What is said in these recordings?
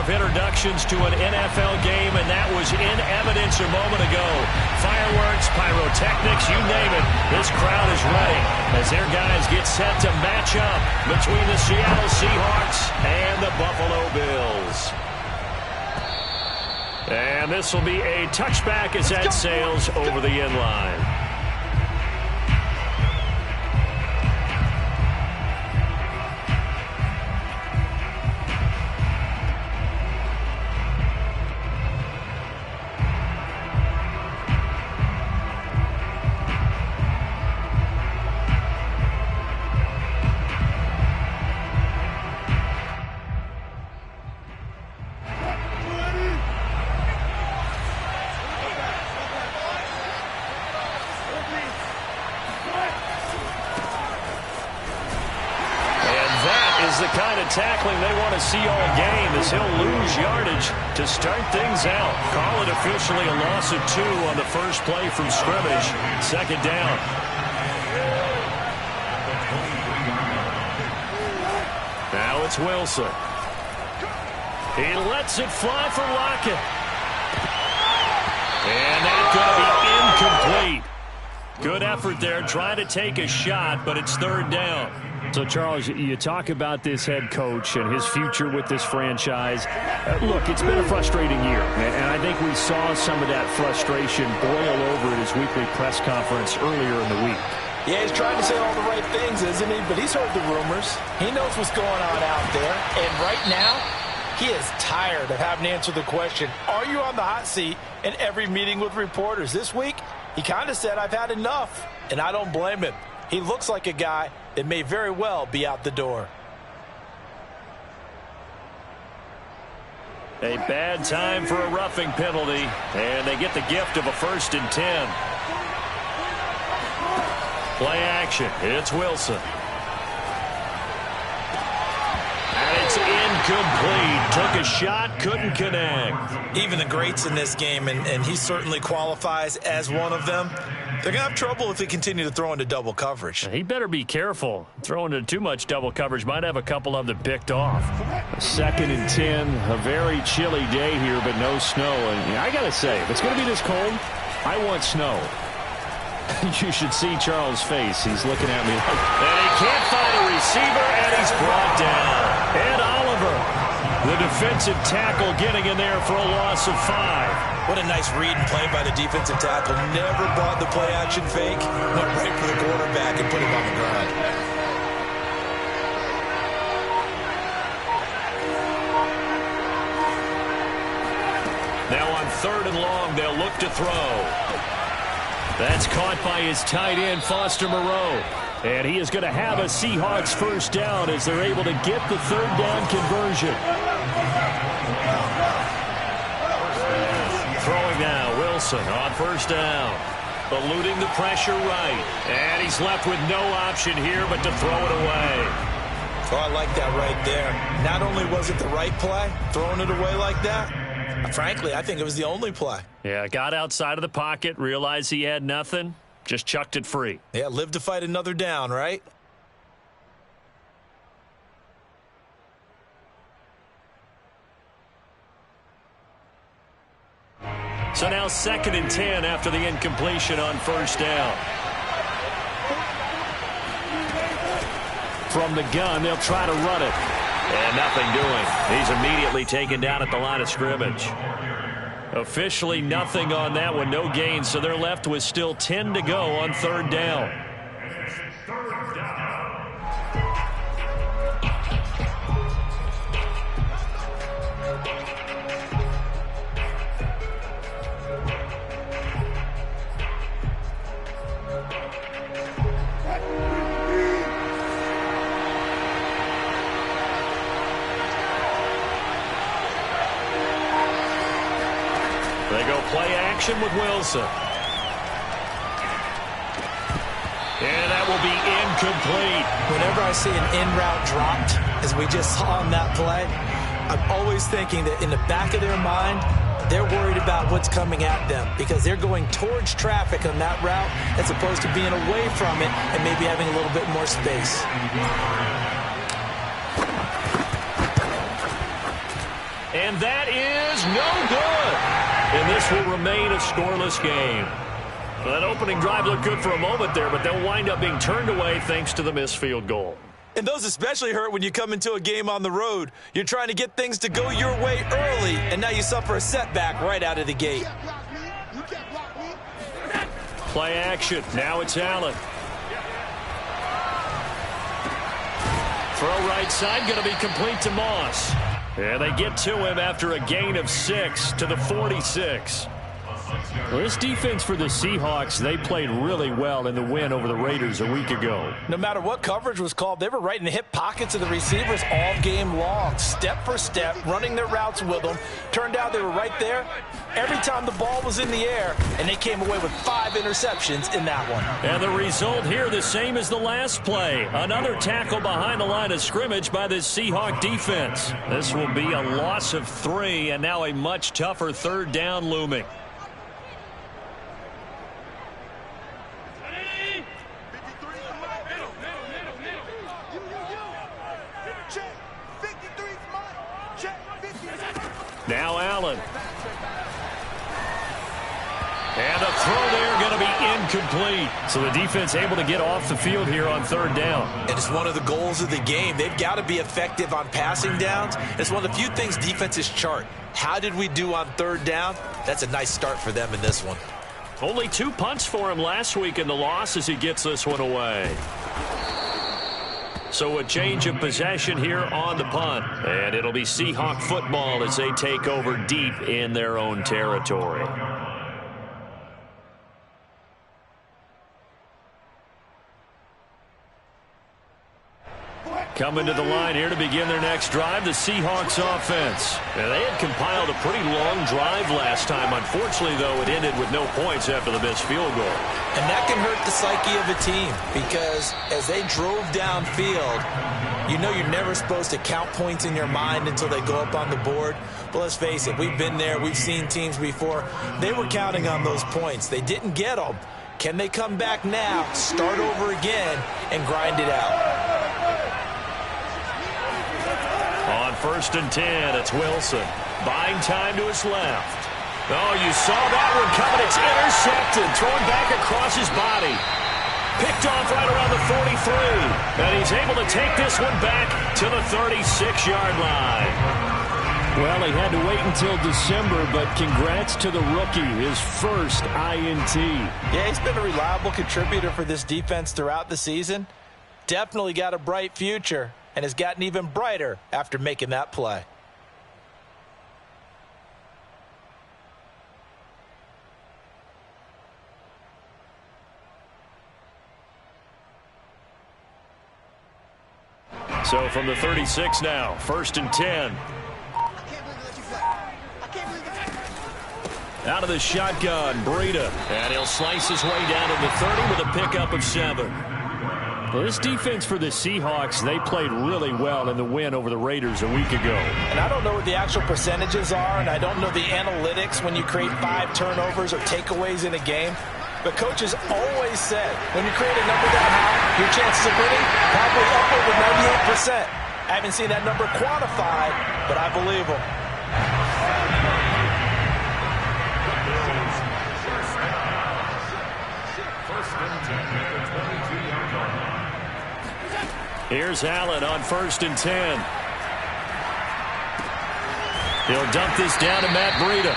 of introductions to an NFL game, and that was in evidence a moment ago. Fireworks, pyrotechnics, you name it. This crowd is ready as their guys get set to match up between the Seattle Seahawks and the Buffalo Bills. And this will be a touchback as that sails over the end line. The kind of tackling they want to see all game as he'll lose yardage to start things out. Call it officially a loss of 2 on the first play from scrimmage. Second down. Now it's Wilson. He lets it fly for Lockett. And that's going to be incomplete. Good effort there trying to take a shot, but it's third down. So, Charles, you talk about this head coach and his future with this franchise. Look, it's been a frustrating year, and I think we saw some of that frustration boil over at his weekly press conference earlier in the week. Yeah, he's trying to say all the right things, isn't he? But he's heard the rumors. He knows what's going on out there. And right now, he is tired of having to answer the question, are you on the hot seat in every meeting with reporters? This week, he kind of said, I've had enough, and I don't blame him. He looks like a guy that may very well be out the door. A bad time for a roughing penalty, and they get the gift of a 1st and 10. Play action. It's Wilson. And it's incomplete. Took a shot, couldn't connect. Even the greats in this game, and he certainly qualifies as one of them, they're going to have trouble if they continue to throw into double coverage. He better be careful. Throwing into too much double coverage might have a couple of them picked off. 2nd and 10, a very chilly day here, but no snow. And I got to say, if it's going to be this cold, I want snow. You should see Charles' face. He's looking at me like, and he can't find a receiver, and he's brought down. And Oliver, the defensive tackle, getting in there for a loss of 5. What a nice read and play by the defensive tackle. Never bought the play-action fake. Went right for the quarterback and put him on the ground. Now on 3rd and long, they'll look to throw. That's caught by his tight end, Foster Moreau. And he is going to have a Seahawks 1st down as they're able to get the 3rd down conversion. Throwing now, Wilson on 1st down. Eluding the pressure right. And he's left with no option here but to throw it away. Oh, I like that right there. Not only was it the right play, throwing it away like that, frankly, I think it was the only play. Yeah, got outside of the pocket, realized he had nothing, just chucked it free. Yeah, live to fight another down, right? So now 2nd and 10 after the incompletion on 1st down. From the gun, they'll try to run it. And nothing doing. He's immediately taken down at the line of scrimmage. Officially nothing on that one, no gain, so they're left with still 10 to go on 3rd down. They go play action with Wilson. And that will be incomplete. Whenever I see an in-route dropped, as we just saw on that play, I'm always thinking that in the back of their mind, they're worried about what's coming at them because they're going towards traffic on that route as opposed to being away from it and maybe having a little bit more space. And that is no good. And this will remain a scoreless game. Well, that opening drive looked good for a moment there, but they'll wind up being turned away thanks to the missed field goal. And those especially hurt when you come into a game on the road. You're trying to get things to go your way early, and now you suffer a setback right out of the gate. Play action. Now it's Allen. Throw right side, going to be complete to Moss. And they get to him after a gain of 6 to the 46. Well, this defense for the Seahawks, they played really well in the win over the Raiders a week ago. No matter what coverage was called, they were right in the hip pockets of the receivers all game long, step for step, running their routes with them. Turned out they were right there every time the ball was in the air, and they came away with 5 interceptions in that one. And the result here, the same as the last play. Another tackle behind the line of scrimmage by the Seahawk defense. This will be a loss of 3, and now a much tougher third down looming. Now Allen. And a throw there going to be incomplete. So the defense able to get off the field here on third down. And it's one of the goals of the game. They've got to be effective on passing downs. It's one of the few things defenses chart. How did we do on third down? That's a nice start for them in this one. Only 2 punts for him last week in the loss as he gets this one away. So a change of possession here on the punt. And it'll be Seahawk football as they take over deep in their own territory. Coming to the line here to begin their next drive, the Seahawks offense. Now, they had compiled a pretty long drive last time. Unfortunately, though, it ended with no points after the missed field goal. And that can hurt the psyche of a team because as they drove downfield, you know you're never supposed to count points in your mind until they go up on the board. But let's face it, we've been there. We've seen teams before. They were counting on those points. They didn't get them. Can they come back now, start over again, and grind it out? On 1st and 10, it's Wilson. Buying time to his left. Oh, you saw that one coming. It's intercepted. Thrown back across his body. Picked off right around the 43. And he's able to take this one back to the 36-yard line. Well, he had to wait until December, but congrats to the rookie, his first INT. Yeah, he's been a reliable contributor for this defense throughout the season. Definitely got a bright future. And has gotten even brighter after making that play. So from the 36 now, 1st and 10. Out of the shotgun, Breida. And he'll slice his way down to the 30 with a pickup of 7. Well, this defense for the Seahawks, they played really well in the win over the Raiders a week ago. And I don't know what the actual percentages are, and I don't know the analytics when you create 5 turnovers or takeaways in a game. But coaches always said, when you create a number that high, your chances of winning probably up over 98%. I haven't seen that number quantified, but I believe them. Here's Allen on 1st and 10. He'll dump this down to Matt Breida.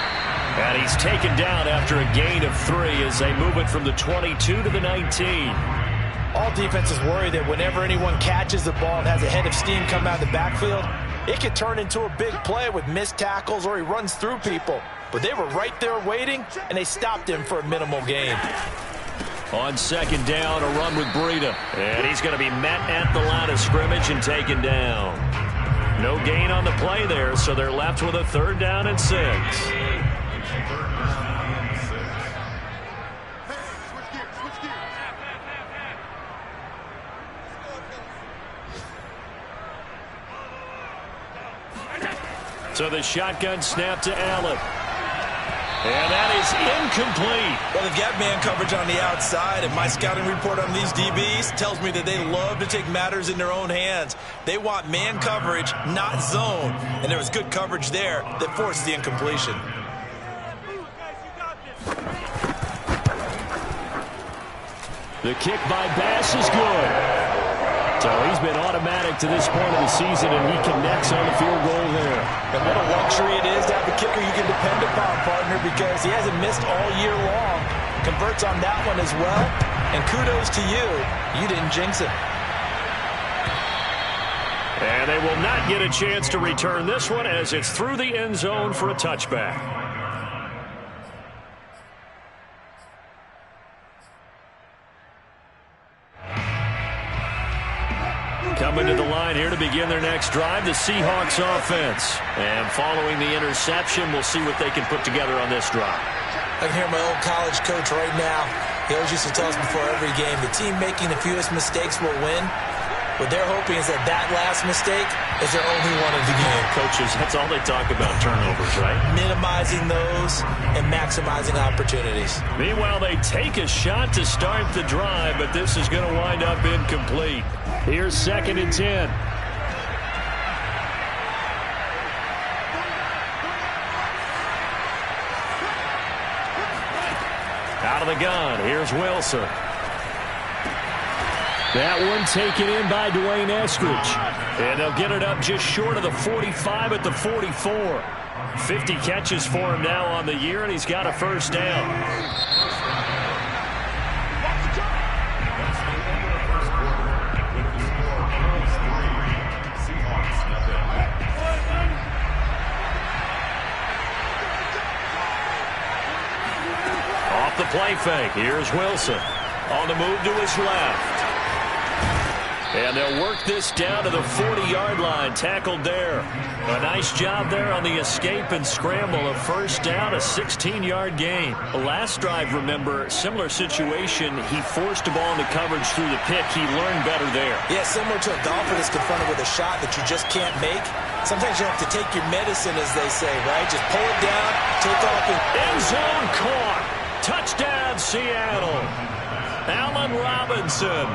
And he's taken down after a gain of 3 as they move it from the 22 to the 19. All defenses worry that whenever anyone catches the ball and has a head of steam come out of the backfield, it could turn into a big play with missed tackles or he runs through people. But they were right there waiting, and they stopped him for a minimal gain. On 2nd down, a run with Breida. And he's going to be met at the line of scrimmage and taken down. No gain on the play there, so they're left with a 3rd down and 6. So the shotgun snap to Allen. And that is incomplete. Well, they've got man coverage on the outside, and my scouting report on these DBs tells me that they love to take matters in their own hands. They want man coverage, not zone. And there was good coverage there that forced the incompletion. The kick by Bass is good. So he's been automatic to this point of the season, and he connects on the field goal there. And what a luxury it is to have a kicker you can depend upon, partner, because he hasn't missed all year long. Converts on that one as well. And kudos to you. You didn't jinx him. And they will not get a chance to return this one as it's through the end zone for a touchback. Coming to the line here to begin their next drive, the Seahawks offense. And following the interception, we'll see what they can put together on this drive. I can hear my old college coach right now. He always used to tell us before every game, the team making the fewest mistakes will win. What they're hoping is that last mistake is their only one of the game. Coaches, that's all they talk about, turnovers, right? Minimizing those and maximizing opportunities. Meanwhile, they take a shot to start the drive, but this is going to wind up incomplete. Here's 2nd and 10. Out of the gun, here's Wilson. That one taken in by Dwayne Eskridge. And they'll get it up just short of the 45 at the 44. 50 catches for him now on the year, and he's got a first down. Off the play fake, here's Wilson. On the move to his left. And they'll work this down to the 40-yard line, tackled there. A nice job there on the escape and scramble. A first down, a 16-yard gain. Last drive, remember, similar situation. He forced the ball into coverage through the pick. He learned better there. Yeah, similar to a golfer that's confronted with a shot that you just can't make. Sometimes you have to take your medicine, as they say, right? Just pull it down, take off. End zone caught. Touchdown, Seattle. Allen Robinson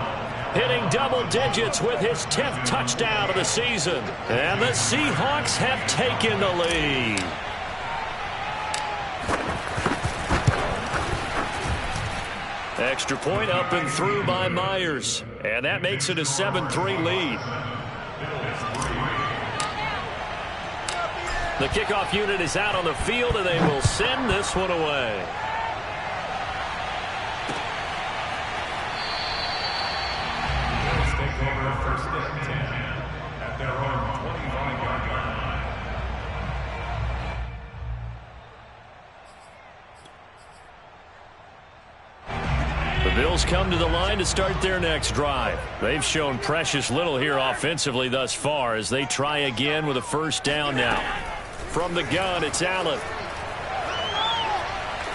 hitting double digits with his 10th touchdown of the season. And the Seahawks have taken the lead. Extra point up and through by Myers. And that makes it a 7-3 lead. The kickoff unit is out on the field, and they will send this one away. Bills come to the line to start their next drive. They've shown precious little here offensively thus far as they try again with a first down now. From the gun, it's Allen.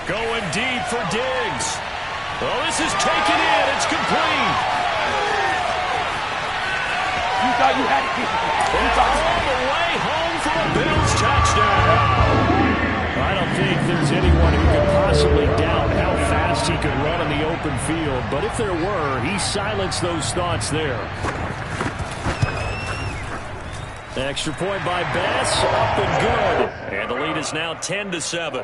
Going deep for Diggs. Oh, this is taken in. It's complete. You thought you had it. All the way home for a Bills touchdown. I don't think there's anyone who could possibly doubt how fast he could run in the open field. But if there were, he silenced those thoughts there. Extra point by Bass, up and good. And the lead is now 10-7.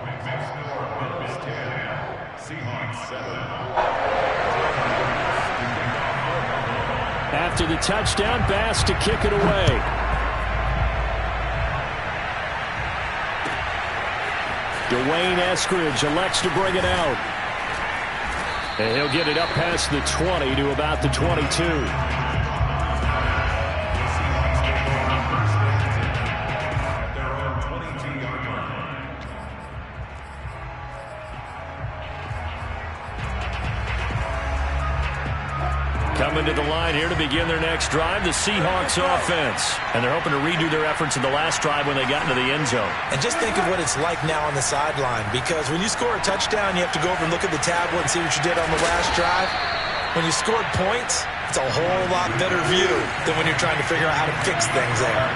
After the touchdown, Bass to kick it away. Dwayne Eskridge elects to bring it out. And he'll get it up past the 20 to about the 22. Coming to the line here to begin their next drive, the Seahawks offense. And they're hoping to redo their efforts in the last drive when they got into the end zone. And just think of what it's like now on the sideline, because when you score a touchdown, you have to go over and look at the tablet and see what you did on the last drive. When you scored points, it's a whole lot better view than when you're trying to figure out how to fix things there.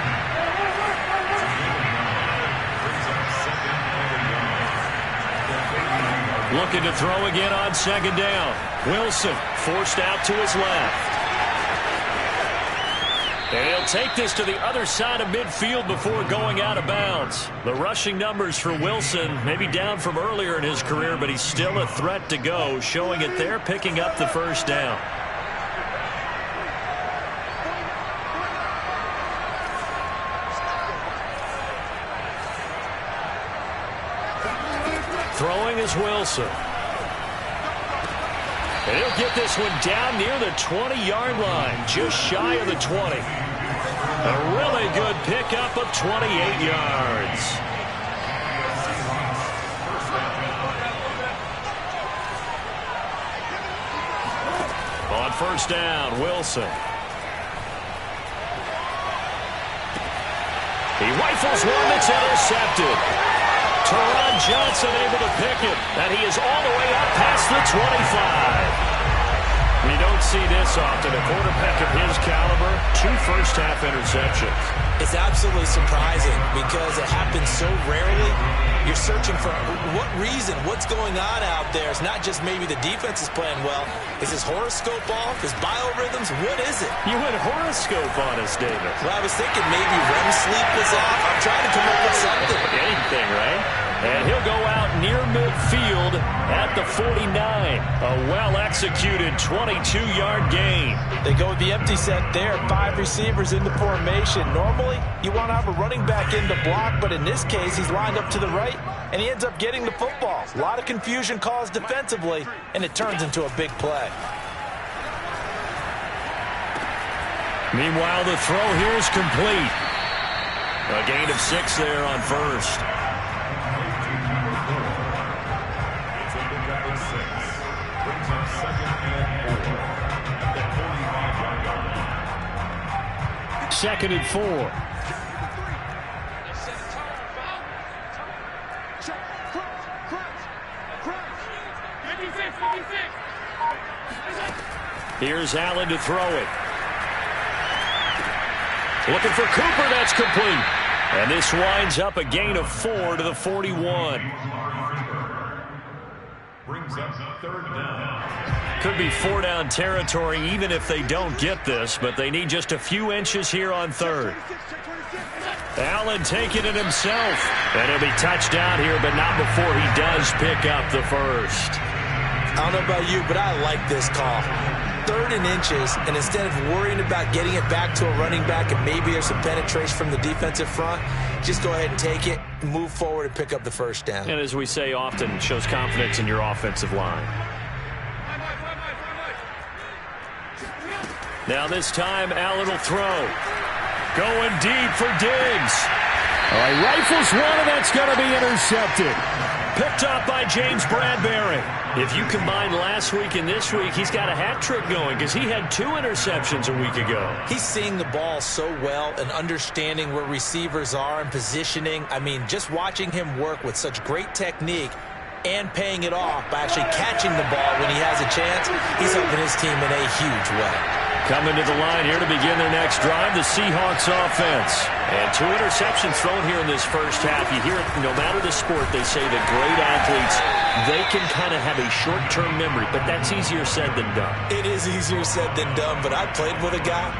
2 Looking to throw again on second down. Wilson forced out to his left. And he'll take this to the other side of midfield before going out of bounds. The rushing numbers for Wilson maybe down from earlier in his career, but he's still a threat to go, showing it there, picking up the first down. Throwing is Wilson. And he'll get this one down near the 20-yard line, just shy of the 20. A really good pickup of 28 yards. On first down, Wilson. He rifles one that's intercepted. Teron Johnson able to pick it, and he is all the way up past the 25. You don't see this often. A quarterback of his caliber, 2 first-half interceptions. It's absolutely surprising because it happens so rarely. You're searching for what reason, what's going on out there. It's not just maybe the defense is playing well. Is his horoscope off? His biorhythms? What is it? You went horoscope on us, David. Well, I was thinking maybe REM sleep was off. I'm trying to come up with something. Anything, right? And he'll go out near midfield at the 49. A well-executed 22-yard gain. They go with the empty set there. 5 receivers in the formation. Normally, you want to have a running back in the block, but in this case, he's lined up to the right, and he ends up getting the football. A lot of confusion caused defensively, and it turns into a big play. Meanwhile, the throw here is complete. A gain of 6 there on first. Second and 4. Here's Allen to throw it. Looking for Cooper. That's complete. And this winds up a gain of 4 to the 41. Brings up third down. Could be 4-down territory even if they don't get this, but they need just a few inches here on third. Allen taking it himself. And he'll be touchdown here, but not before he does pick up the first. I don't know about you, but I like this call. 3rd and inches, and instead of worrying about getting it back to a running back and maybe there's some penetration from the defensive front, just go ahead and take it, move forward, and pick up the first down. And as we say often, it shows confidence in your offensive line. Now this time, Allen will throw. Going deep for Diggs. All right, rifles one, and that's going to be intercepted. Picked up by James Bradbury. If you combine last week and this week, he's got a hat trick going because he had 2 interceptions a week ago. He's seeing the ball so well and understanding where receivers are and positioning. I mean, just watching him work with such great technique and paying it off by actually catching the ball when he has a chance, he's helping his team in a huge way. Coming to the line here to begin their next drive, the Seahawks offense. And 2 interceptions thrown here in this first half. You hear it, no matter the sport, they say that great athletes, they can kind of have a short-term memory, but that's easier said than done. It is easier said than done, but I played with a guy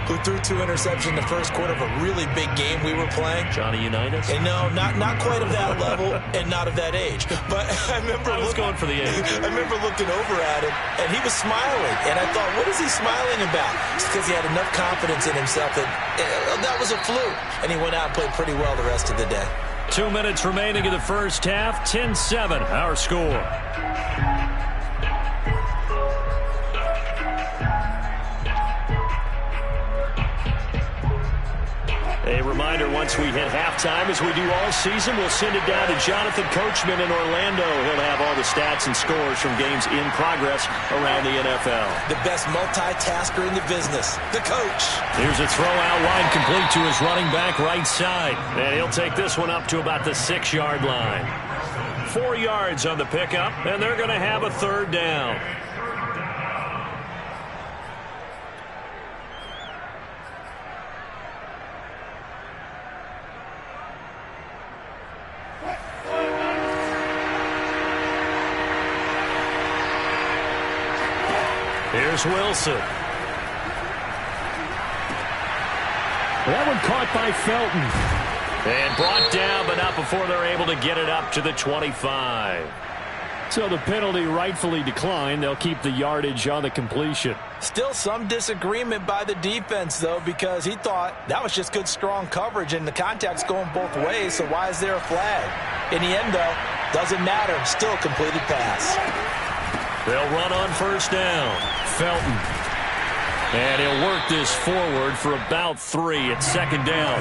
who threw 2 interceptions in the first quarter of a really big game we were playing. Johnny Unitas? And no, not quite of that level and not of that age. But I remember going for the age. I remember looking over at him, and he was smiling. And I thought, what is he smiling about? It's because he had enough confidence in himself that that was a fluke. And he went out and played pretty well the rest of the day. 2 minutes remaining in the first half. 10-7, our score. A reminder, once we hit halftime, as we do all season, we'll send it down to Jonathan Coachman in Orlando. He'll have all the stats and scores from games in progress around the NFL. The best multitasker in the business, the coach. Here's a throw out wide complete to his running back right side. And he'll take this one up to about the 6-yard line. 4 yards on the pickup, and they're going to have a third down. Here's Wilson. That one caught by Felton. And brought down, but not before they're able to get it up to the 25. So the penalty rightfully declined. They'll keep the yardage on the completion. Still some disagreement by the defense, though, because he thought that was just good, strong coverage, and the contact's going both ways, so why is there a flag? In the end, though, doesn't matter. Still a completed pass. They'll run on first down. Felton. And he'll work this forward for about 3 at second down.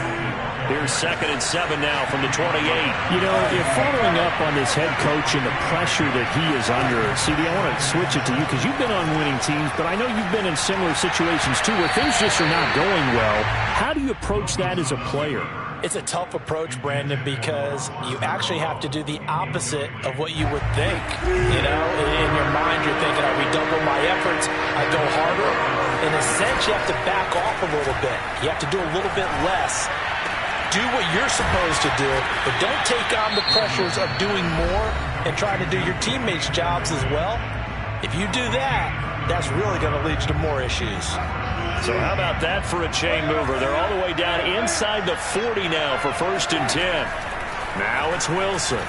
Here's 2nd and 7 now from the 28. You know, if following up on this head coach and the pressure that he is under, CD, I want to switch it to you because you've been on winning teams, but I know you've been in similar situations too where things just are not going well. How do you approach that as a player? It's a tough approach, Brandon, because you actually have to do the opposite of what you would think. You know, in your mind, you're thinking, I redouble my efforts, I go harder. In a sense, you have to back off a little bit. You have to do a little bit less. Do what you're supposed to do, but don't take on the pressures of doing more and trying to do your teammates' jobs as well. If you do that, that's really going to lead to more issues. So how about that for a chain mover? They're all the way down inside the 40 now for 1st and 10. Now it's Wilson.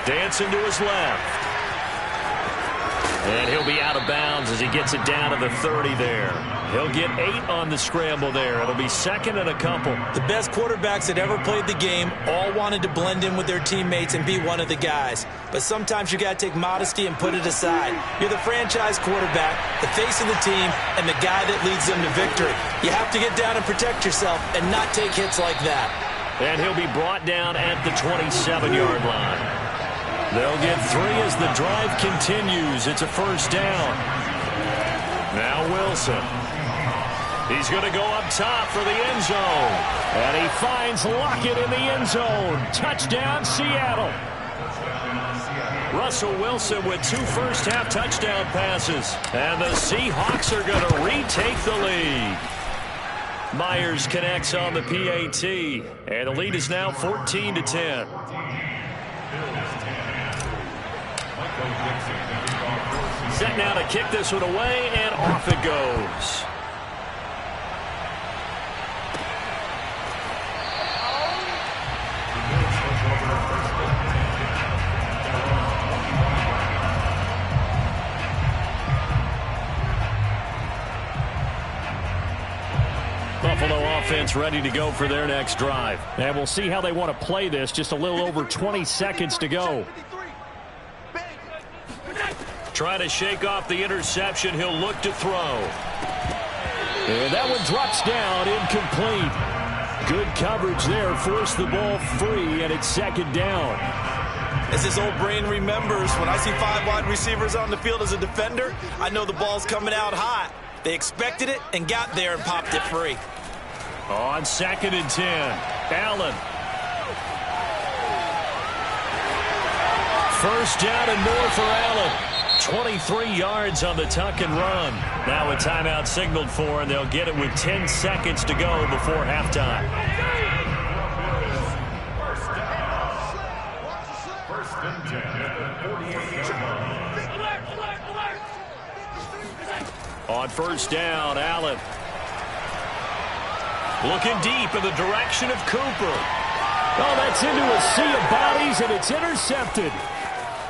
Dancing to his left. And he'll be out of bounds as he gets it down to the 30 there. He'll get 8 on the scramble there. It'll be 2nd and a couple. The best quarterbacks that ever played the game all wanted to blend in with their teammates and be one of the guys. But sometimes you got to take modesty and put it aside. You're the franchise quarterback, the face of the team, and the guy that leads them to victory. You have to get down and protect yourself and not take hits like that. And he'll be brought down at the 27-yard line. They'll get 3 as the drive continues. It's a 1st down. Now Wilson. He's going to go up top for the end zone. And he finds Lockett in the end zone. Touchdown, Seattle. Russell Wilson with 2 first-half touchdown passes. And the Seahawks are going to retake the lead. Myers connects on the PAT. And the lead is now 14-10. Set now to kick this one away, and off it goes. Buffalo offense ready to go for their next drive. And we'll see how they want to play this. Just a little over 20 seconds to go. Trying to shake off the interception. He'll look to throw. And that one drops down, incomplete. Good coverage there. Forced the ball free, and it's 2nd down. As his old brain remembers, when I see 5 wide receivers on the field as a defender, I know the ball's coming out hot. They expected it and got there and popped it free. On 2nd and 10, Allen. 1st down and more for Allen. 23 yards on the tuck and run. Now a timeout signaled for, and they'll get it with 10 seconds to go before halftime. On 1st down, Allen. Looking deep in the direction of Cooper. Oh, that's into a sea of bodies, and it's intercepted.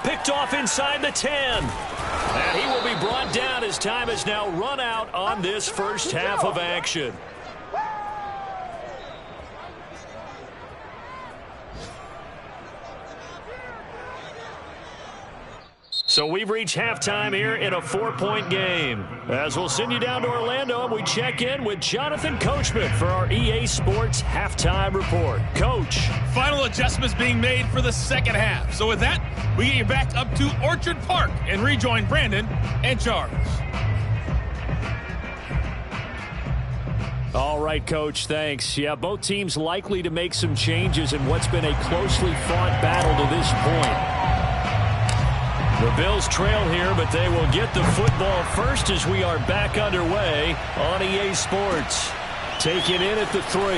Picked off inside the 10. And he will be brought down as time has now run out on this first half of action. So we've reached halftime here in a 4-point game. As we'll send you down to Orlando, and we check in with Jonathan Coachman for our EA Sports Halftime Report. Coach. Final adjustments being made for the second half. So with that, we get you back up to Orchard Park and rejoin Brandon and Charles. All right, Coach, thanks. Yeah, both teams likely to make some changes in what's been a closely fought battle to this point. The Bills trail here, but they will get the football first as we are back underway on EA Sports. Take it in at the 3.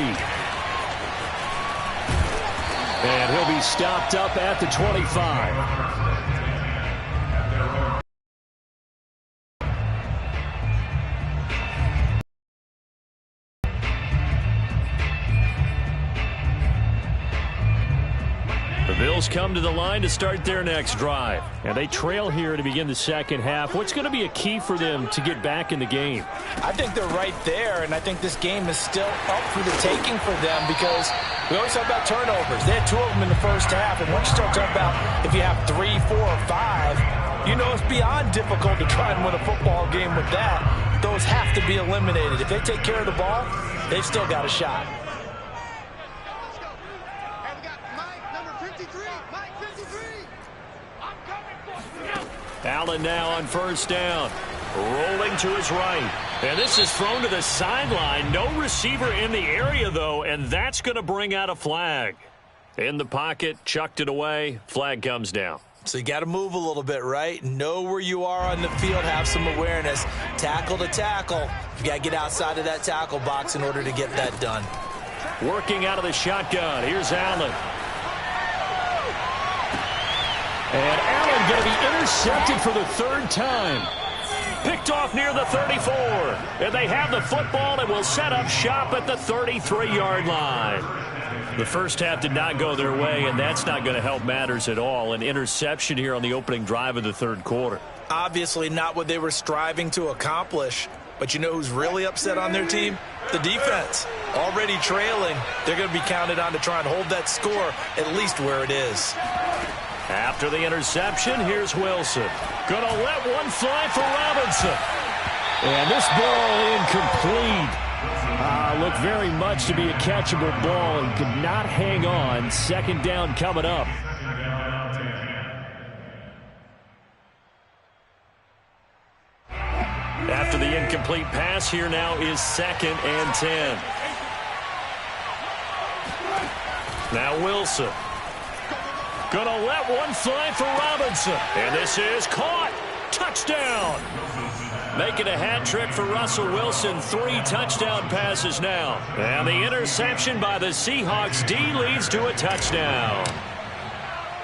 And he'll be stopped up at the 25. Bills come to the line to start their next drive. And they trail here to begin the second half. What's going to be a key for them to get back in the game? I think they're right there, and I think this game is still up for the taking for them because we always talk about turnovers. They had 2 of them in the first half, and once you start talking about if you have 3, 4, or 5, you know it's beyond difficult to try and win a football game with that. Those have to be eliminated. If they take care of the ball, they've still got a shot. Allen now on first down. Rolling to his right. And this is thrown to the sideline. No receiver in the area, though, and that's going to bring out a flag. In the pocket, chucked it away. Flag comes down. So you got to move a little bit, right? Know where you are on the field. Have some awareness. Tackle to tackle. You got to get outside of that tackle box in order to get that done. Working out of the shotgun. Here's Allen. And Allen going to be intercepted for the 3rd time. Picked off near the 34. And they have the football and will set up shop at the 33-yard line. The first half did not go their way, and that's not going to help matters at all. An interception here on the opening drive of the 3rd quarter. Obviously not what they were striving to accomplish. But you know who's really upset on their team? The defense. Already trailing. They're going to be counted on to try and hold that score at least where it is. After the interception, here's Wilson. Going to let one fly for Robinson. And this ball incomplete. Looked very much to be a catchable ball and could not hang on. 2nd down coming up. After the incomplete pass, here now is 2nd and 10. Now Wilson. Gonna let one fly for Robinson. And this is caught. Touchdown. Making a hat trick for Russell Wilson. 3 touchdown passes now. And the interception by the Seahawks D leads to a touchdown.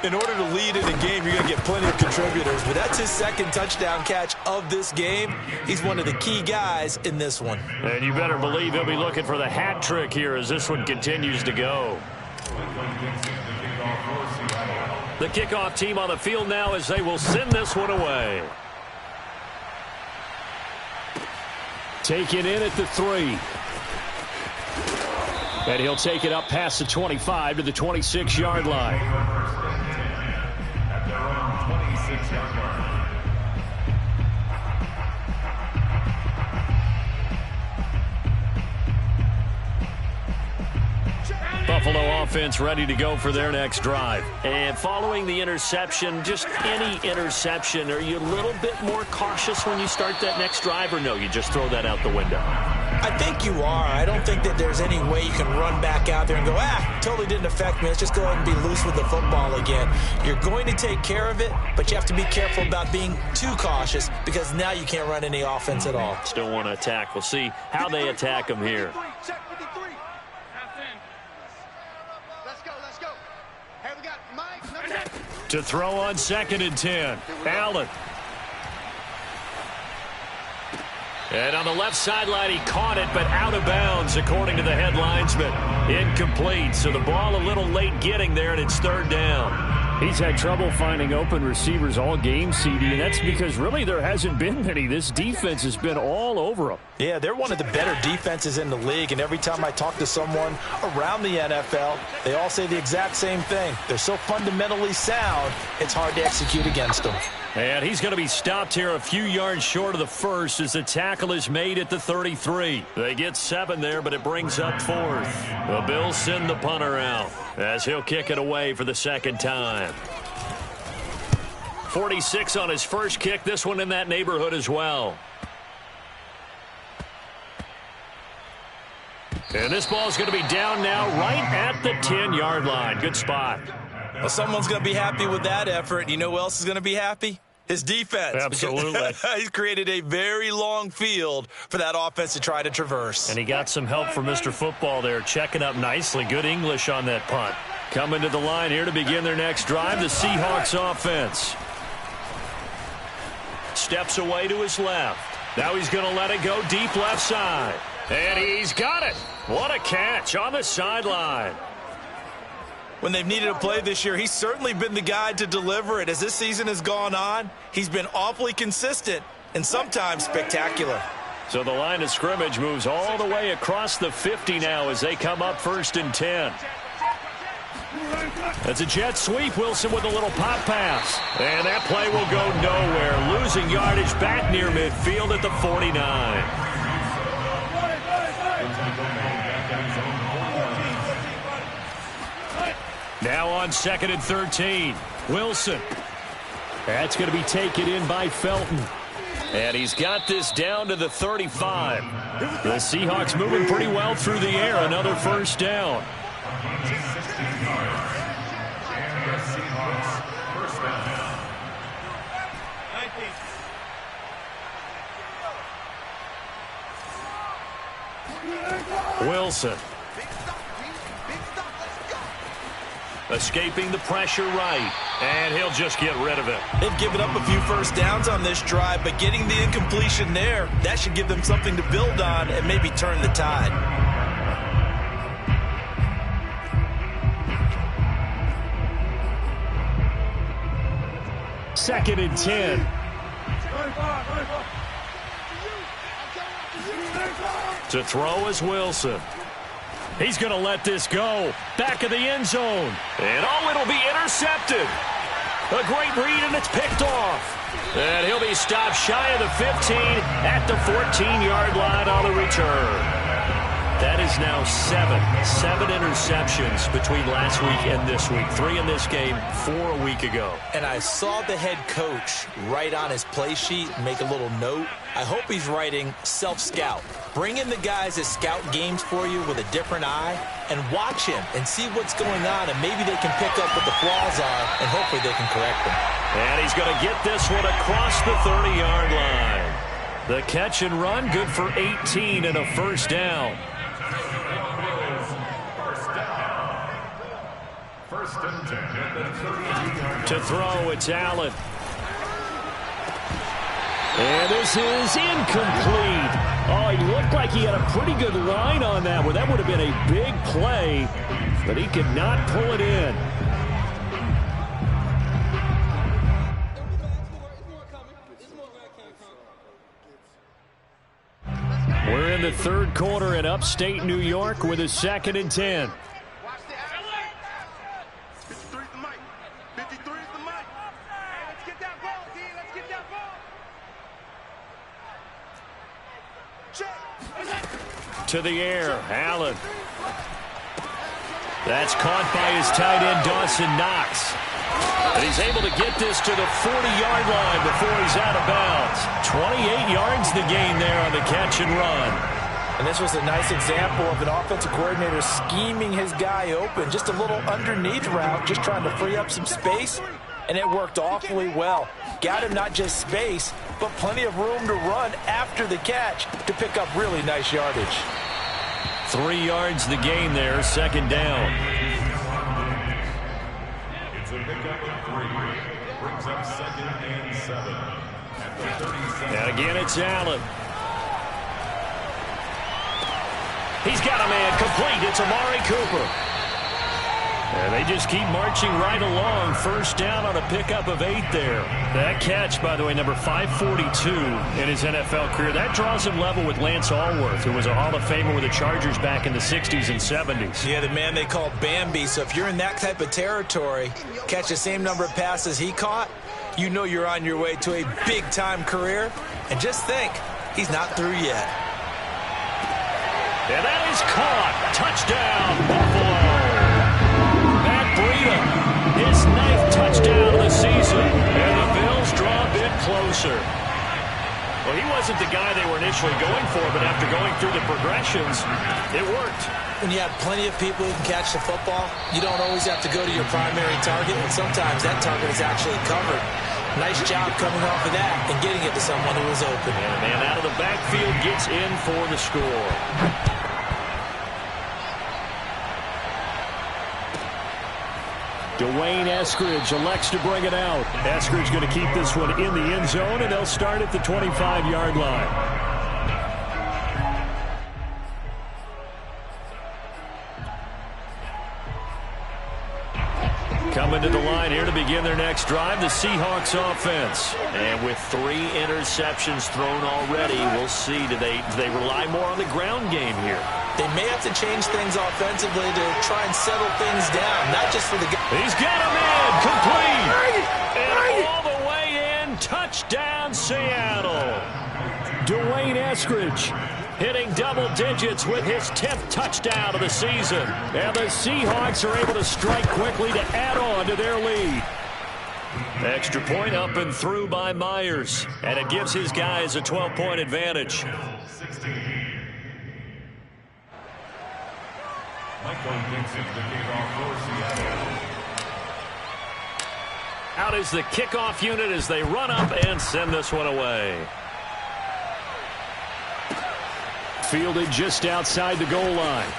In order to lead in a game, you're going to get plenty of contributors. But that's his 2nd touchdown catch of this game. He's one of the key guys in this one. And you better believe he'll be looking for the hat trick here as this one continues to go. The kickoff team on the field now as they will send this one away. Taken in at the 3. And he'll take it up past the 25 to the 26-yard line. Buffalo offense ready to go for their next drive. And following the interception, just any interception, are you a little bit more cautious when you start that next drive, or no, you just throw that out the window? I think you are. I don't think that there's any way you can run back out there and go, totally didn't affect me. Let's just go ahead and be loose with the football again. You're going to take care of it, but you have to be careful about being too cautious because now you can't run any offense at all. Still want to attack. We'll see how they attack them here. To throw on 2nd and 10. Allen. And on the left sideline, he caught it, but out of bounds, according to the head linesman. Incomplete, so the ball a little late getting there, and it's 3rd down. He's had trouble finding open receivers all game, CD, and that's because really there hasn't been many. This defense has been all over them. Yeah, they're one of the better defenses in the league, and every time I talk to someone around the NFL, they all say the exact same thing. They're so fundamentally sound, it's hard to execute against them. And he's going to be stopped here a few yards short of the first as the tackle is made at the 33. They get 7 there, but it brings up 4th. The Bills send the punter out as he'll kick it away for the 2nd time. 46 on his first kick, this one in that neighborhood as well. And this ball is going to be down now right at the 10-yard line. Good spot. Well, someone's going to be happy with that effort. You know who else is going to be happy? His defense. Absolutely. He's created a very long field for that offense to try to traverse. And he got some help from Mr. Football there, checking up nicely. Good English on that punt. Coming to the line here to begin their next drive, the Seahawks offense. Steps away to his left. Now he's going to let it go deep left side. And he's got it. What a catch on the sideline. When they've needed a play this year, he's certainly been the guy to deliver it. As this season has gone on, he's been awfully consistent and sometimes spectacular. So the line of scrimmage moves all the way across the 50 now as they come up 1st and 10. That's a jet sweep. Wilson with a little pop pass. And that play will go nowhere. Losing yardage back near midfield at the 49. Now on 2nd and 13. Wilson. That's going to be taken in by Felton. And he's got this down to the 35. The Seahawks moving pretty well through the air. Another 1st down. Wilson. Escaping the pressure right. And he'll just get rid of it. They've given up a few 1st downs on this drive, but getting the incompletion there, that should give them something to build on and maybe turn the tide. Second and 10. To throw is Wilson. He's going to let this go. Back of the end zone. And it'll be intercepted. A great read, and it's picked off. And he'll be stopped shy of the 15 at the 14-yard line on the return. That is now 7 interceptions between last week and this week. 3 in this game, 4 a week ago. And I saw the head coach write on his play sheet, make a little note. I hope he's writing self-scout. Bring in the guys that scout games for you with a different eye and watch him and see what's going on, and maybe they can pick up what the flaws are, and hopefully they can correct them. And he's going to get this one across the 30-yard line. The catch and run, good for 18 and a 1st down. To throw, it's Allen. And this is incomplete. Oh, he looked like he had a pretty good line on that one. That would have been a big play, but he could not pull it in. We're in the 3rd quarter in upstate New York with a 2nd and 10. To the air, Allen. That's caught by his tight end, Dawson Knox. And he's able to get this to the 40-yard line before he's out of bounds. 28 yards the gain there on the catch and run. And this was a nice example of an offensive coordinator scheming his guy open. Just a little underneath route, just trying to free up some space, and it worked awfully well. Got him not just space, but plenty of room to run after the catch to pick up really nice yardage. 3 yards the gain there, 2nd down. It's a pickup of 3. Brings up 2nd and 7. At the 37. And again, it's Allen. He's got a man complete. It's Amari Cooper. And they just keep marching right along. 1st down on a pickup of 8 there. That catch, by the way, number 542 in his NFL career. That draws him level with Lance Allworth, who was a Hall of Famer with the Chargers back in the 60s and 70s. Yeah, the man they called Bambi. So if you're in that type of territory, catch the same number of passes he caught, you know you're on your way to a big-time career. And just think, he's not through yet. And that is caught. Touchdown, Buffalo. His 9th touchdown of the season, and the Bills draw a bit closer. Well, he wasn't the guy they were initially going for, but after going through the progressions, it worked. When you have plenty of people who can catch the football, you don't always have to go to your primary target, and sometimes that target is actually covered. Nice job coming off of that and getting it to someone who was open. And a man out of the backfield gets in for the score. Dwayne Eskridge elects to bring it out. Eskridge going to keep this one in the end zone, and they'll start at the 25-yard line. coming to the line here to begin their next drive, the Seahawks offense. And with 3 interceptions thrown already, we'll see. Do they rely more on the ground game here? They may have to change things offensively to try and settle things down, not just for the guy. He's got him in, complete. And all the way in, touchdown Seattle. Dwayne Eskridge hitting double digits with his 10th touchdown of the season. And the Seahawks are able to strike quickly to add on to their lead. Extra point up and through by Myers. And it gives his guys a 12-point advantage. Out is the kickoff unit as they run up and send this one away. Fielded just outside the goal line.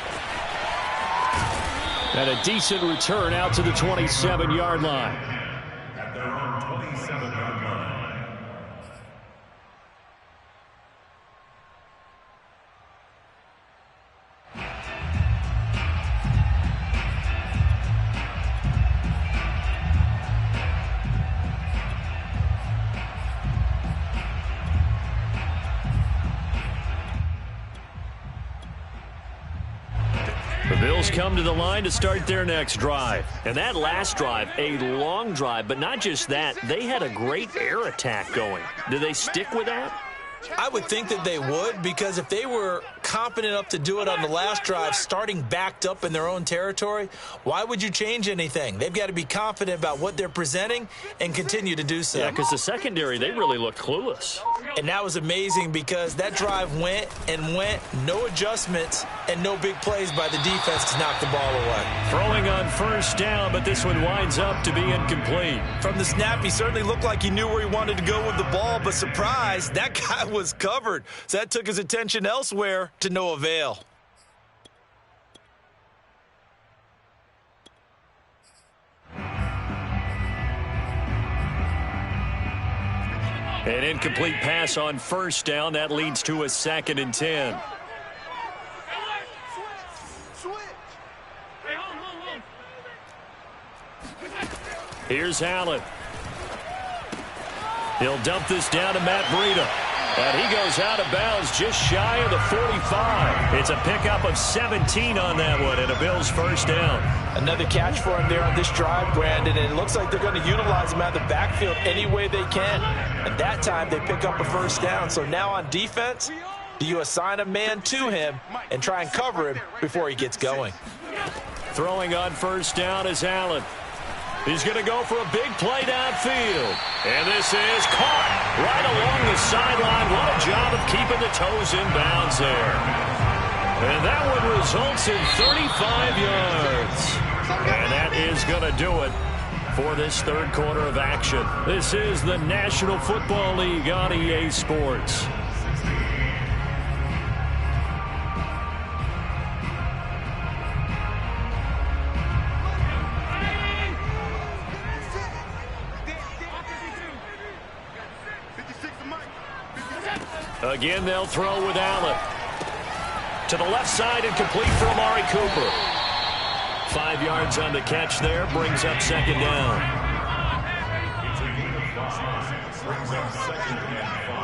And a decent return out to the 27-yard line. At their own 27-yard line. The Bills come to the line to start their next drive. And that last drive, a long drive, but not just that. They had a great air attack going. Do they stick with that? I would think that they would, because if they were confident enough to do it on the last drive, starting backed up in their own territory, why would you change anything? They've got to be confident about what they're presenting and continue to do so. Yeah, because the secondary, they really looked clueless. And that was amazing because that drive went and went, no adjustments, and no big plays by the defense to knock the ball away. Throwing on first down, but this one winds up to be incomplete. From the snap, he certainly looked like he knew where he wanted to go with the ball, but surprise, that guy was covered. So that took his attention elsewhere to no avail. An incomplete pass on first down. That leads to a 2nd and 10. Here's Allen. He'll dump this down to Matt Breida. And he goes out of bounds just shy of the 45. It's a pickup of 17 on that one and a Bills first down. Another catch for him there on this drive, Brandon, and it looks like they're going to utilize him out of the backfield any way they can. And that time they pick up a first down. So now on defense, do you assign a man to him and try and cover him before he gets going? Throwing on first down is Allen. He's going to go for a big play downfield. And this is caught right along the sideline. What a job of keeping the toes in bounds there. And that one results in 35 yards. And that is going to do it for this third quarter of action. This is the National Football League on EA Sports. Again, they'll throw with Allen. To the left side and complete for Amari Cooper. 5 yards on the catch there. Brings up 2nd down. It's a gain of 5. Brings up 2nd and 5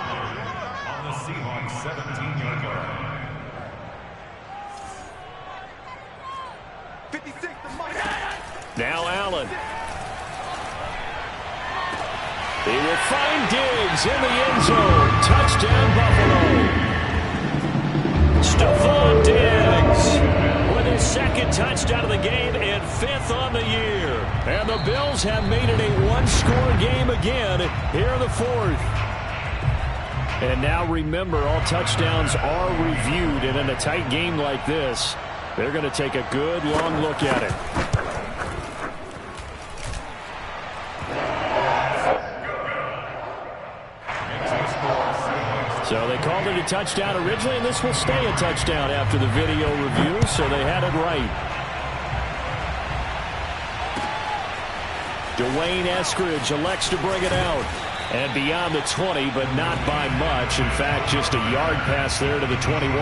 on the Seahawks 17-yard line. 56. Now Allen. He will find Diggs in the end zone. Touchdown, Buffalo. Stephon Diggs with his 2nd touchdown of the game and 5th on the year. And the Bills have made it a one-score game again here in the 4th. And now remember, all touchdowns are reviewed. And in a tight game like this, they're going to take a good long look at it. So they called it a touchdown originally, and this will stay a touchdown after the video review, so they had it right. Dwayne Eskridge elects to bring it out. And beyond the 20, but not by much. In fact, just a yard pass there to the 21.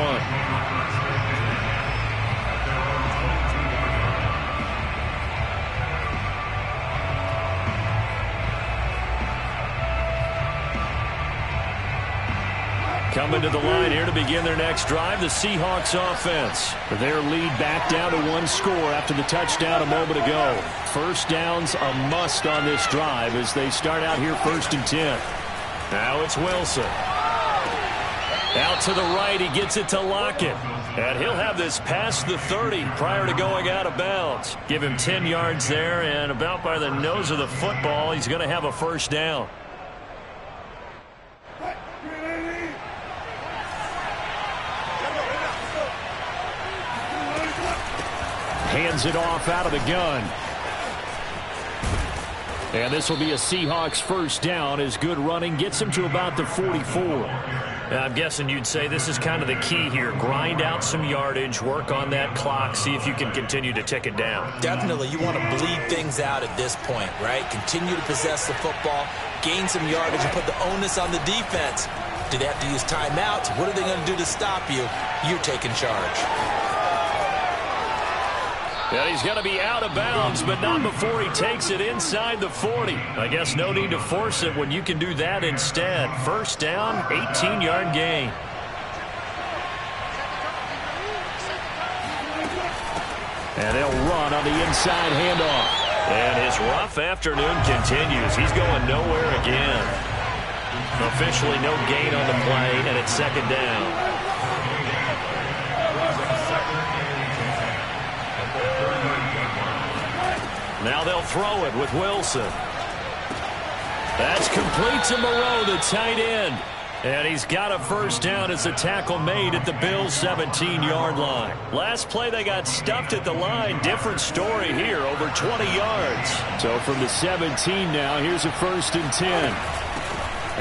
Coming to the line here to begin their next drive, the Seahawks offense. Their lead back down to one score after the touchdown a moment ago. First down's a must on this drive as they start out here 1st and 10. Now it's Wilson. Out to the right, he gets it to Lockett. And he'll have this past the 30 prior to going out of bounds. Give him 10 yards there, and about by the nose of the football, he's going to have a first down. Hands it off out of the gun. And this will be a Seahawks first down as good running gets him to about the 44. I'm guessing you'd say this is kind of the key here. Grind out some yardage, work on that clock, see if you can continue to tick it down. Definitely, you want to bleed things out at this point, right? Continue to possess the football, gain some yardage, and put the onus on the defense. Do they have to use timeouts? What are they going to do to stop you? You're taking charge. And he's going to be out of bounds, but not before he takes it inside the 40. I guess no need to force it when you can do that instead. First down, 18-yard gain. And they'll run on the inside handoff. And his rough afternoon continues. He's going nowhere again. Officially no gain on the play, and it's second down. Now they'll throw it with Wilson. That's complete to Moreau, the tight end. And he's got a first down as a tackle made at the Bills' 17-yard line. Last play they got stuffed at the line. Different story here, over 20 yards. So from the 17 now, here's a 1st and 10.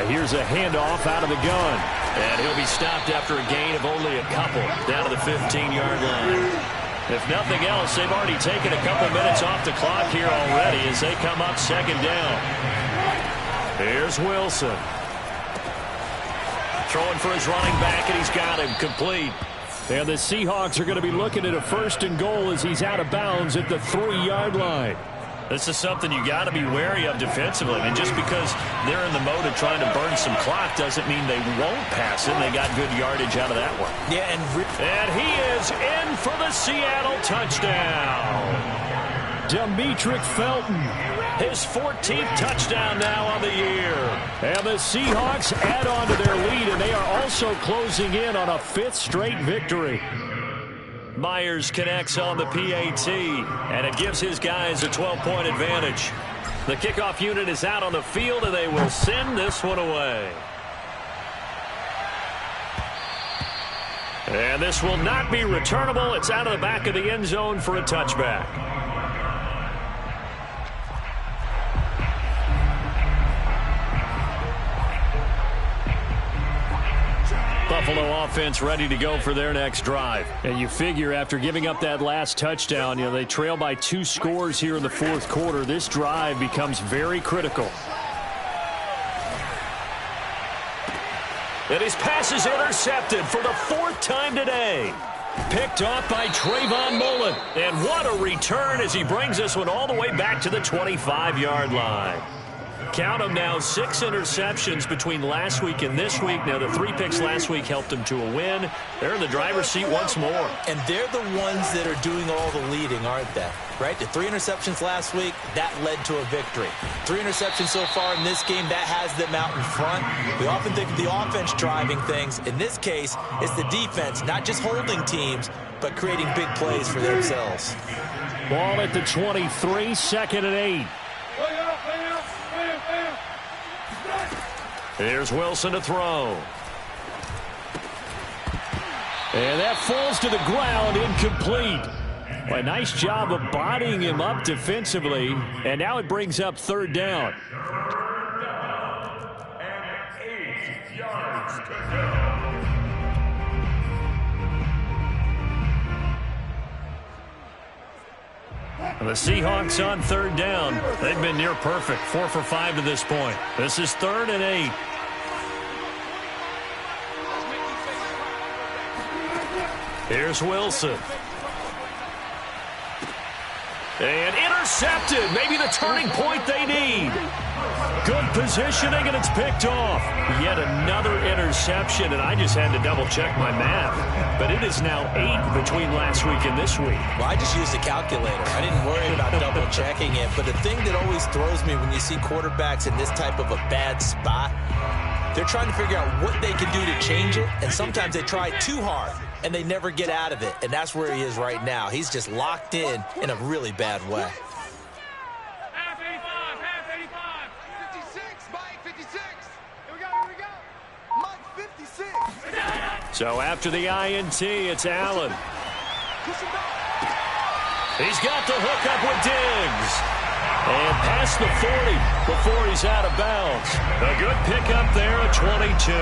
And here's a handoff out of the gun. And he'll be stopped after a gain of only a couple down to the 15-yard line. If nothing else, they've already taken a couple minutes off the clock here already as they come up second down. Here's Wilson. Throwing for his running back, and he's got him complete. And the Seahawks are going to be looking at a 1st and goal as he's out of bounds at the 3-yard line. This is something you got to be wary of defensively. And just because they're in the mode of trying to burn some clock doesn't mean they won't pass it. They got good yardage out of that one. Yeah, and he is in for the Seattle touchdown. Demetric Felton, his 14th touchdown now on the year. And the Seahawks add on to their lead, and they are also closing in on a 5th straight victory. Myers connects on the PAT, and it gives his guys a 12-point advantage. The kickoff unit is out on the field, and they will send this one away. And this will not be returnable. It's out of the back of the end zone for a touchback. Buffalo offense ready to go for their next drive. And you figure after giving up that last touchdown, they trail by 2 scores here in the 4th quarter. This drive becomes very critical. And his pass is intercepted for the 4th time today. Picked off by Trayvon Mullen. And what a return as he brings this one all the way back to the 25-yard line. Count them now, 6 interceptions between last week and this week. Now, the 3 picks last week helped them to a win. They're in the driver's seat once more. And they're the ones that are doing all the leading, aren't they? Right? The 3 interceptions last week, that led to a victory. 3 interceptions so far in this game, that has them out in front. We often think of the offense driving things. In this case, it's the defense, not just holding teams, but creating big plays for themselves. Ball at the 23, 2nd and 8. Here's Wilson to throw. And that falls to the ground, incomplete. A nice job of bodying him up defensively. And now it brings up 3rd down. And 8 yards to go. The Seahawks on 3rd down. They've been near perfect, 4 for 5 to this point. This is 3rd and 8. Here's Wilson. And intercepted. Maybe the turning point they need. Good positioning, and it's picked off. Yet another interception, and I just had to double-check my math. But it is now 8 between last week and this week. Well, I just used a calculator. I didn't worry about double-checking it. But the thing that always throws me when you see quarterbacks in this type of a bad spot, they're trying to figure out what they can do to change it, and sometimes they try too hard, and they never get out of it. And that's where he is right now. He's just locked in a really bad way. Half 85, half 85. 56, Mike, 56. Here we go, Mike, 56. So after the INT, it's Allen. He's got the hook up with Diggs. And past the 40 before he's out of bounds. A good pickup there at 22.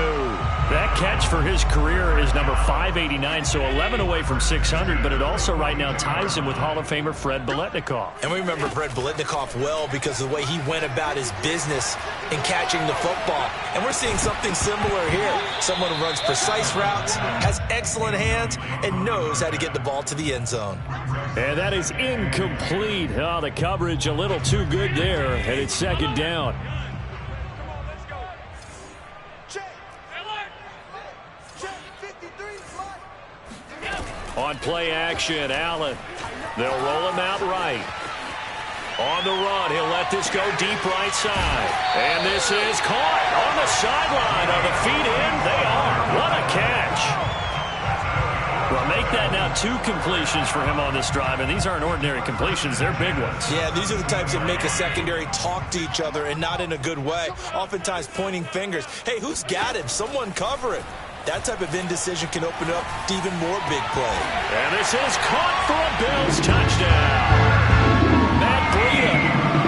That catch for his career is number 589, so 11 away from 600, but it also right now ties him with Hall of Famer Fred Biletnikoff. And we remember Fred Biletnikoff well because of the way he went about his business in catching the football. And we're seeing something similar here. Someone who runs precise routes, has excellent hands, and knows how to get the ball to the end zone. And that is incomplete. Oh, the coverage a little too good there, and it's second down. On play action, Allen. They'll roll him out right. On the run, he'll let this go deep right side. And this is caught on the sideline. Are the feet in? They are. What a catch. Well, make that now 2 completions for him on this drive, and these aren't ordinary completions. They're big ones. Yeah, these are the types that make a secondary talk to each other and not in a good way. Oftentimes pointing fingers. Hey, who's got him? Someone cover it. That type of indecision can open up to even more big play. And this is caught for a Bills touchdown. Matt Breida,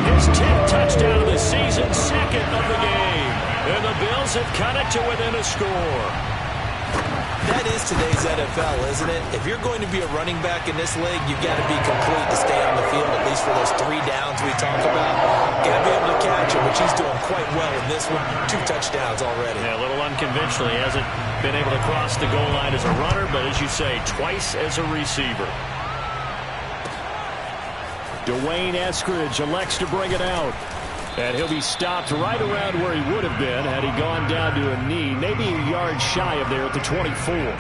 his 10th touchdown of the season, 2nd of the game. And the Bills have cut it to within a score. That is today's NFL, isn't it? If you're going to be a running back in this league, you've got to be complete to stay on the field, at least for those 3 downs we talk about. Got to be able to catch him, which he's doing quite well in this one. 2 touchdowns already. Yeah, a little unconventional. He hasn't been able to cross the goal line as a runner, but as you say, twice as a receiver. Dwayne Eskridge elects to bring it out. And he'll be stopped right around where he would have been had he gone down to a knee, maybe a yard shy of there at the 24.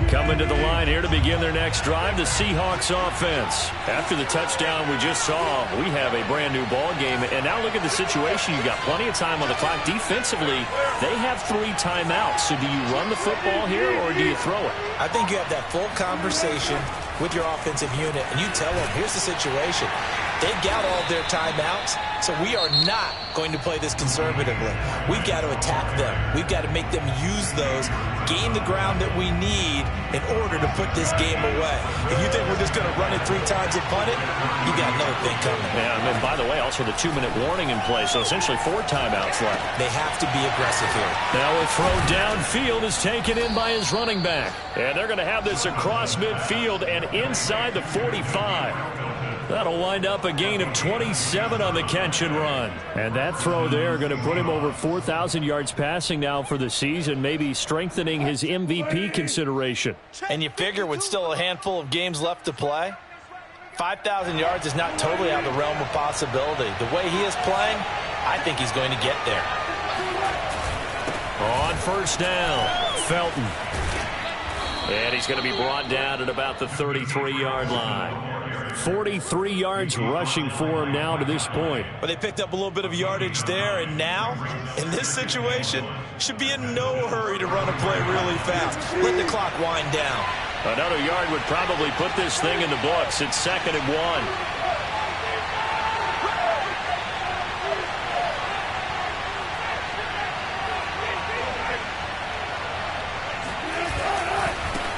Coming to the line here to begin their next drive, the Seahawks offense. After the touchdown we just saw, we have a brand new ball game. And now look at the situation. You've got plenty of time on the clock. Defensively, they have 3 timeouts. So do you run the football here or do you throw it? I think you have that full conversation with your offensive unit, and you tell them, here's the situation. They've got all their timeouts, so we are not going to play this conservatively. We've got to attack them. We've got to make them use those, gain the ground that we need in order to put this game away. If you think we're just going to run it 3 times and punt it, you got another thing coming. Yeah, and by the way, also the 2-minute warning in play, so essentially 4 timeouts left. They have to be aggressive here. Now a throw downfield is taken in by his running back. And they're going to have this across midfield and inside the 45. That'll wind up a gain of 27 on the catch and run. And that throw there going to put him over 4,000 yards passing now for the season, maybe strengthening his MVP consideration. And you figure with still a handful of games left to play, 5,000 yards is not totally out of the realm of possibility. The way he is playing, I think he's going to get there. On first down, Felton. And he's going to be brought down at about the 33-yard line. 43 yards rushing for him now to this point. But they picked up a little bit of yardage there, and now, in this situation, should be in no hurry to run a play really fast. Let the clock wind down. Another yard would probably put this thing in the books. It's 2nd and 1.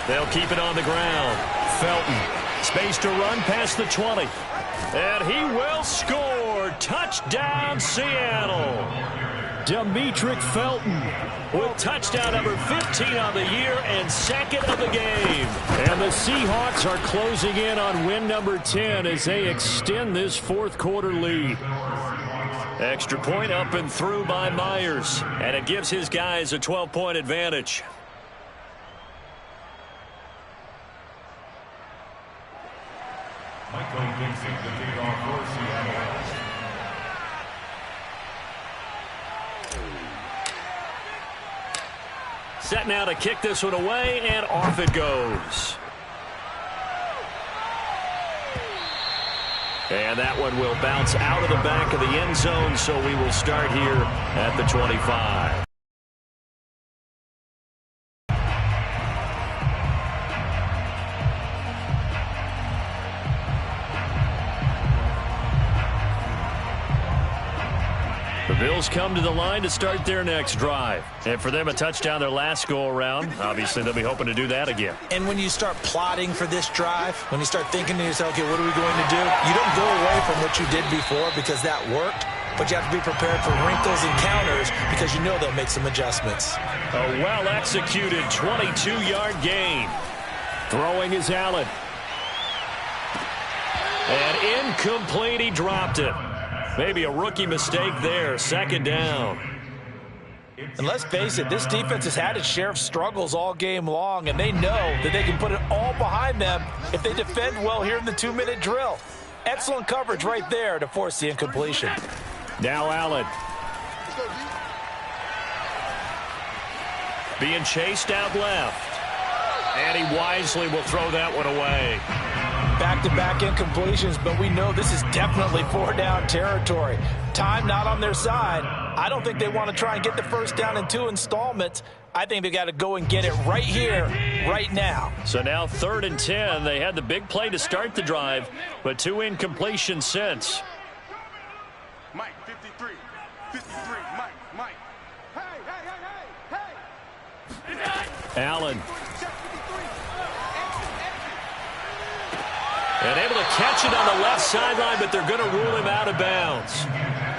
They'll keep it on the ground. Felton, space to run past the 20. And he will score. Touchdown, Seattle. Demetric Felton with touchdown number 15 on the year and 2nd of the game. And the Seahawks are closing in on win number 10 as they extend this 4th quarter lead. Extra point up and through by Myers. And it gives his guys a 12-point advantage. Michael Dixon, the kickoff for Seattle. Set now to kick this one away, and off it goes. And that one will bounce out of the back of the end zone, so we will start here at the 25. The Bills come to the line to start their next drive. And for them, a touchdown their last go-around. Obviously, they'll be hoping to do that again. And when you start plotting for this drive, when you start thinking to yourself, okay, what are we going to do? You don't go away from what you did before because that worked, but you have to be prepared for wrinkles and counters because you know they'll make some adjustments. A well-executed 22-yard gain. Throwing is Allen. And incomplete, he dropped it. Maybe a rookie mistake there. Second down. And let's face it, this defense has had its share of struggles all game long, and they know that they can put it all behind them if they defend well here in the 2-minute drill. Excellent coverage right there to force the incompletion. Now Allen. Being chased out left. And he wisely will throw that one away. Back-to-back incompletions, but we know this is definitely 4-down territory. Time not on their side. I don't think they want to try and get the first down in 2 installments. I think they got to go and get it right here, right now. So now 3rd and 10. They had the big play to start the drive, but 2 incompletions since. Mike, 53. 53. Mike. Hey. Allen. And able to catch it on the left sideline, but they're going to rule him out of bounds.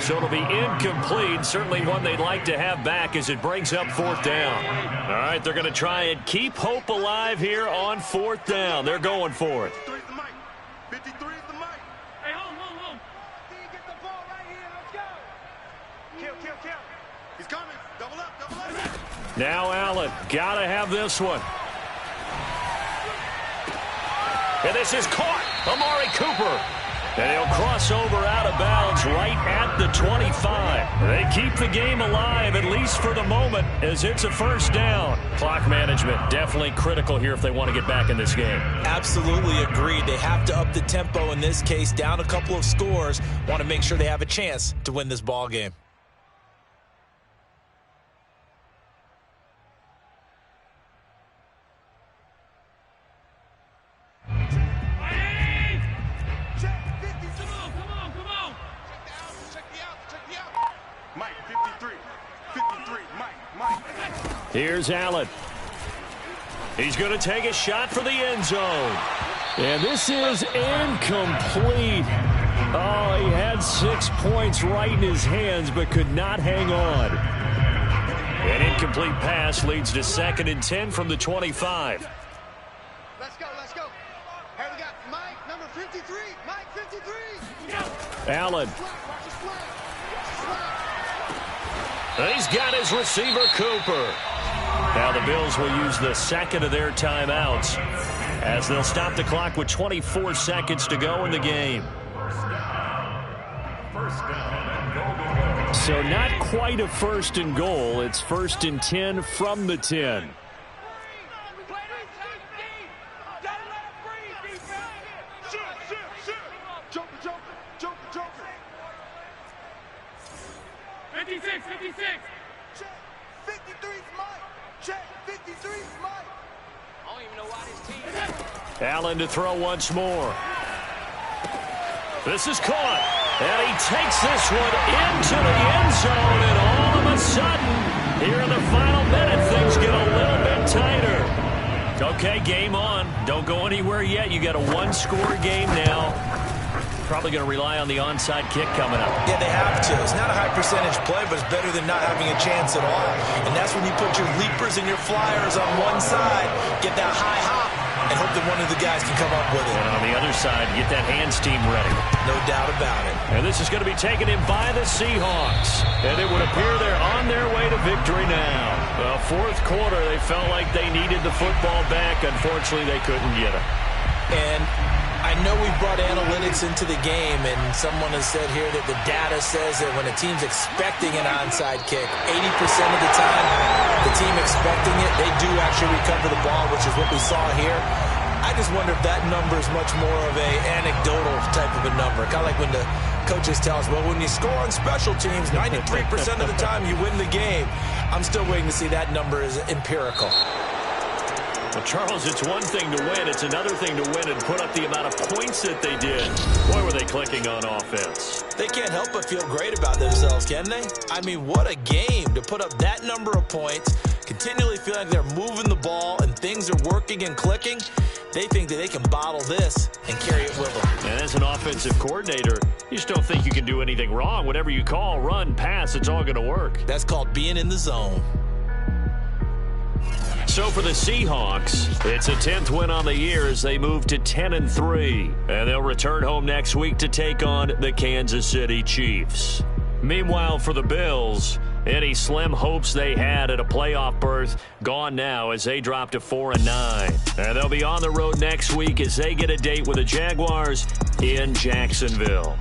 So it'll be incomplete. Certainly one they'd like to have back as it brings up 4th down. All right, they're going to try and keep hope alive here on 4th down. They're going for it. 53 is the Mike. 53 is the Mike. Hey, hold. Get the ball right here. Let's go. Kill. He's coming. Double up. Now Allen. Got to have this one. And this is caught. Amari Cooper. And he'll cross over out of bounds right at the 25. They keep the game alive, at least for the moment, as it's a first down. Clock management definitely critical here if they want to get back in this game. Absolutely agreed. They have to up the tempo in this case, down a couple of scores. Want to make sure they have a chance to win this ball game. Here's Allen. He's going to take a shot for the end zone. And this is incomplete. Oh, he had 6 points right in his hands, but could not hang on. An incomplete pass leads to 2nd and 10 from the 25. Let's go. Here we got Mike, number 53. Mike, 53. Allen. He's got his receiver, Cooper. Now the Bills will use the 2nd of their timeouts as they'll stop the clock with 24 seconds to go in the game. So not quite a 1st and goal. It's 1st and 10 from the 10. Allen to throw once more. This is caught. And he takes this one into the end zone. And all of a sudden, here in the final minute, things get a little bit tighter. Okay, game on. Don't go anywhere yet. You got a 1-score game now. Probably going to rely on the onside kick coming up. Yeah, they have to. It's not a high percentage play, but it's better than not having a chance at all. And that's when you put your leapers and your flyers on one side, get that high hop, and hope that one of the guys can come up with it. And on the other side, get that hands team ready. No doubt about it. And this is going to be taken in by the Seahawks. And it would appear they're on their way to victory now. Well, fourth quarter, they felt like they needed the football back. Unfortunately, they couldn't get it. And I know we brought analytics into the game, and someone has said here that the data says that when a team's expecting an onside kick, 80% of the time, the team expecting it, they do actually recover the ball, which is what we saw here. I just wonder if that number is much more of a anecdotal type of a number. Kind of like when the coaches tell us, well, when you score on special teams, 93% of the time you win the game. I'm still waiting to see that number is empirical. Well, Charles, it's one thing to win. It's another thing to win and put up the amount of points that they did. Boy, were they clicking on offense. They can't help but feel great about themselves, can they? I mean, what a game to put up that number of points, continually feel like they're moving the ball and things are working and clicking. They think that they can bottle this and carry it with them. And as an offensive coordinator, you just don't think you can do anything wrong. Whatever you call, run, pass, it's all going to work. That's called being in the zone. So for the Seahawks, it's a 10th win on the year as they move to 10-3. And they'll return home next week to take on the Kansas City Chiefs. Meanwhile, for the Bills, any slim hopes they had at a playoff berth gone now as they drop to 4-9. And they'll be on the road next week as they get a date with the Jaguars in Jacksonville.